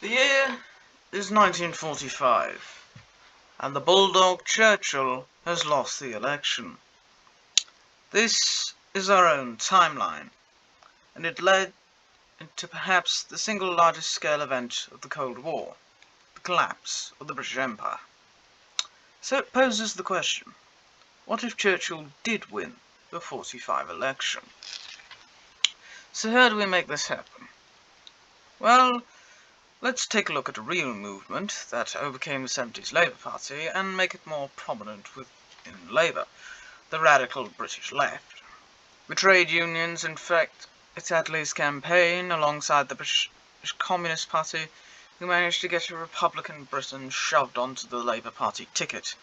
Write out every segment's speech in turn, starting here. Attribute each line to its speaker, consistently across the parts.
Speaker 1: The year is 1945, and the bulldog Churchill has lost the election. This is our own timeline, and it led to perhaps the single largest scale event of the Cold War, the collapse of the British Empire. So it poses the question, what if Churchill did win the 45 election? So how do we make this happen? Well, let's take a look at a real movement that overcame the 70s Labour Party and make it more prominent within Labour, the radical British left. The trade unions, in fact, Attlee's campaign alongside the British Communist Party, who managed to get a Republican Britain shoved onto the Labour Party ticket.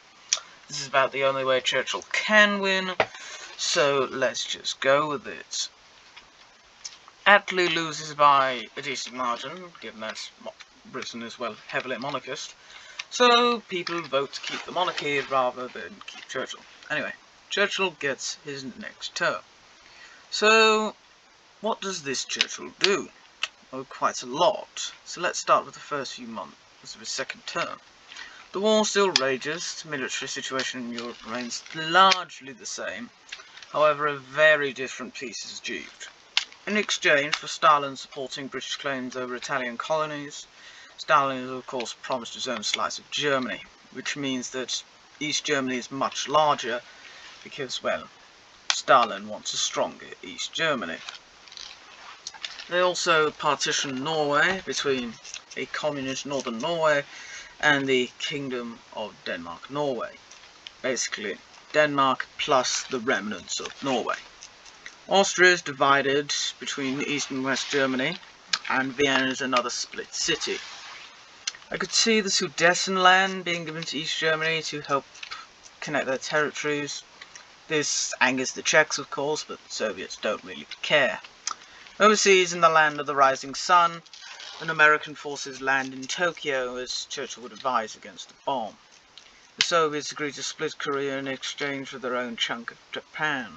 Speaker 1: This is about the only way Churchill can win, so let's just go with it. Attlee loses by a decent margin, given that Britain is, well, heavily monarchist, so people vote to keep the monarchy rather than keep Churchill. Anyway, Churchill gets his next term. So, what does this Churchill do? Oh, quite a lot. So let's start with the first few months of his second term. The war still rages, the military situation in Europe remains largely the same, however a very different peace is achieved. In exchange for Stalin supporting British claims over Italian colonies, Stalin of course promised his own slice of Germany, which means that East Germany is much larger because, well, Stalin wants a stronger East Germany. They also partitioned Norway between a communist northern Norway and the Kingdom of Denmark-Norway. Basically, Denmark plus the remnants of Norway. Austria is divided between East and West Germany, and Vienna is another split city. I could see the Sudetenland being given to East Germany to help connect their territories. This angers the Czechs, of course, but the Soviets don't really care. Overseas, in the land of the rising sun, when American forces land in Tokyo, as Churchill would advise against a bomb. The Soviets agreed to split Korea in exchange for their own chunk of Japan.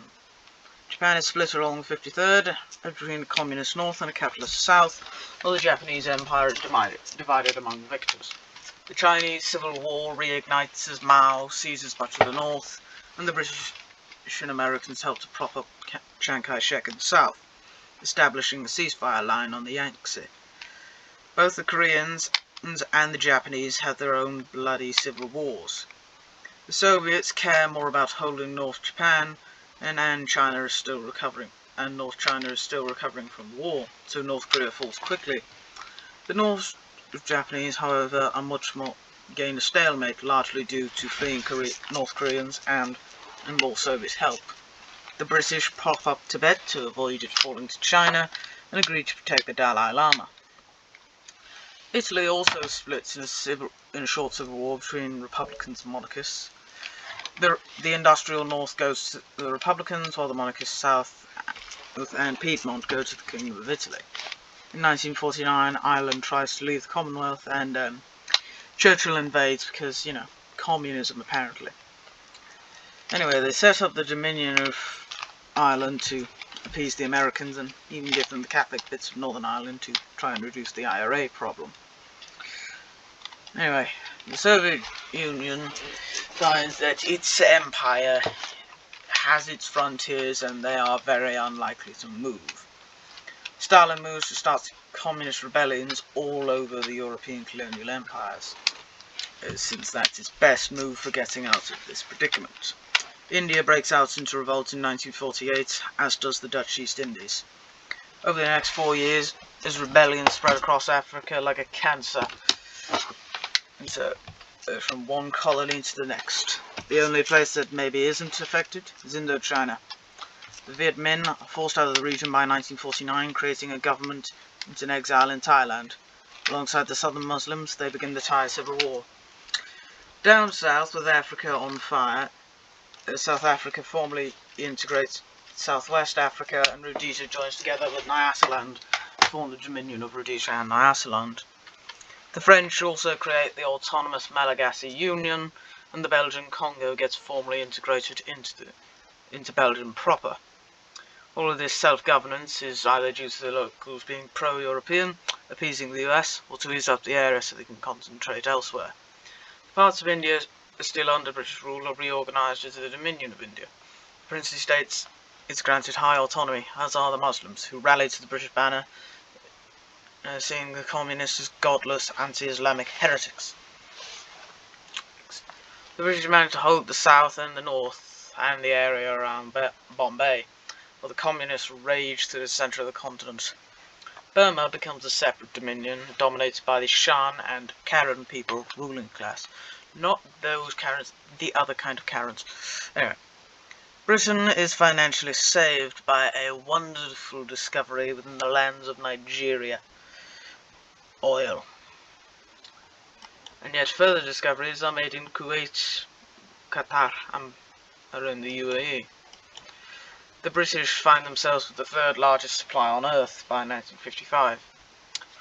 Speaker 1: Japan is split along the 53rd between a communist north and a capitalist south, while the Japanese empire is divided among victors. The Chinese Civil War reignites as Mao seizes much of the north, and the British and Americans help to prop up Chiang Kai-shek in the south, establishing a ceasefire line on the Yangtze. Both the Koreans and the Japanese have their own bloody civil wars. The Soviets care more about holding North Japan, and North China is still recovering from the war, so North Korea falls quickly. The North Japanese, however, are much more gain a stalemate, largely due to fleeing North Koreans and more Soviet help. The British prop up Tibet to avoid it falling to China, and agree to protect the Dalai Lama. Italy also splits in a short civil war between Republicans and monarchists. The industrial north goes to the Republicans, while the monarchist south and Piedmont go to the Kingdom of Italy. In 1949, Ireland tries to leave the Commonwealth, and Churchill invades because, communism apparently. Anyway, they set up the Dominion of Ireland to appease the Americans and even give them the Catholic bits of Northern Ireland to try and reduce the IRA problem. Anyway, the Soviet Union finds that its empire has its frontiers and they are very unlikely to move. Stalin moves to start communist rebellions all over the European colonial empires, since that's his best move for getting out of this predicament. India breaks out into revolt in 1948, as does the Dutch East Indies. Over the next 4 years, his rebellion spread across Africa like a cancer, from one colony to the next. The only place that maybe isn't affected is Indochina. The Viet Minh are forced out of the region by 1949, creating a government in exile in Thailand. Alongside the southern Muslims, they begin the Thai Civil War. Down south, with Africa on fire, South Africa formally integrates Southwest Africa, and Rhodesia joins together with Nyasaland to form the Dominion of Rhodesia and Nyasaland. The French also create the autonomous Malagasy Union, and the Belgian Congo gets formally integrated into Belgium proper. All of this self-governance is either due to the locals being pro-European, appeasing the US, or to ease up the area so they can concentrate elsewhere. Parts of India are still under British rule or reorganised as the Dominion of India. The princely states is granted high autonomy, as are the Muslims, who rallied to the British banner, seeing the communists as godless, anti-Islamic heretics. The British managed to hold the south and the north and the area around Bombay, while the communists raged through the centre of the continent. Burma becomes a separate dominion, dominated by the Shan and Karen people ruling class. Not those Karens, the other kind of Karens. Anyway, Britain is financially saved by a wonderful discovery within the lands of Nigeria: oil. And yet further discoveries are made in Kuwait, Qatar, and in the UAE. The British find themselves with the third largest supply on Earth by 1955,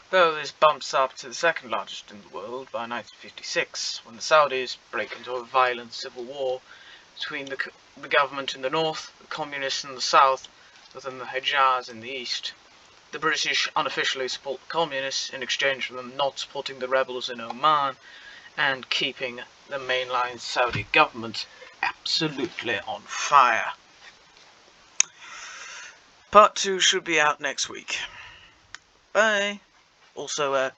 Speaker 1: though this bumps up to the second largest in the world by 1956, when the Saudis break into a violent civil war between the government in the north, the communists in the south, within the Hejaz in the east. The British unofficially support the communists in exchange for them not supporting the rebels in Oman and keeping the mainline Saudi government absolutely on fire. Part 2 should be out next week. Bye. Also,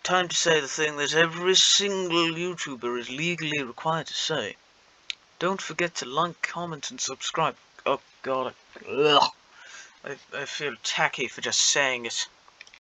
Speaker 1: time to say the thing that every single YouTuber is legally required to say. Don't forget to like, comment, and subscribe. Oh God, I feel tacky for just saying it.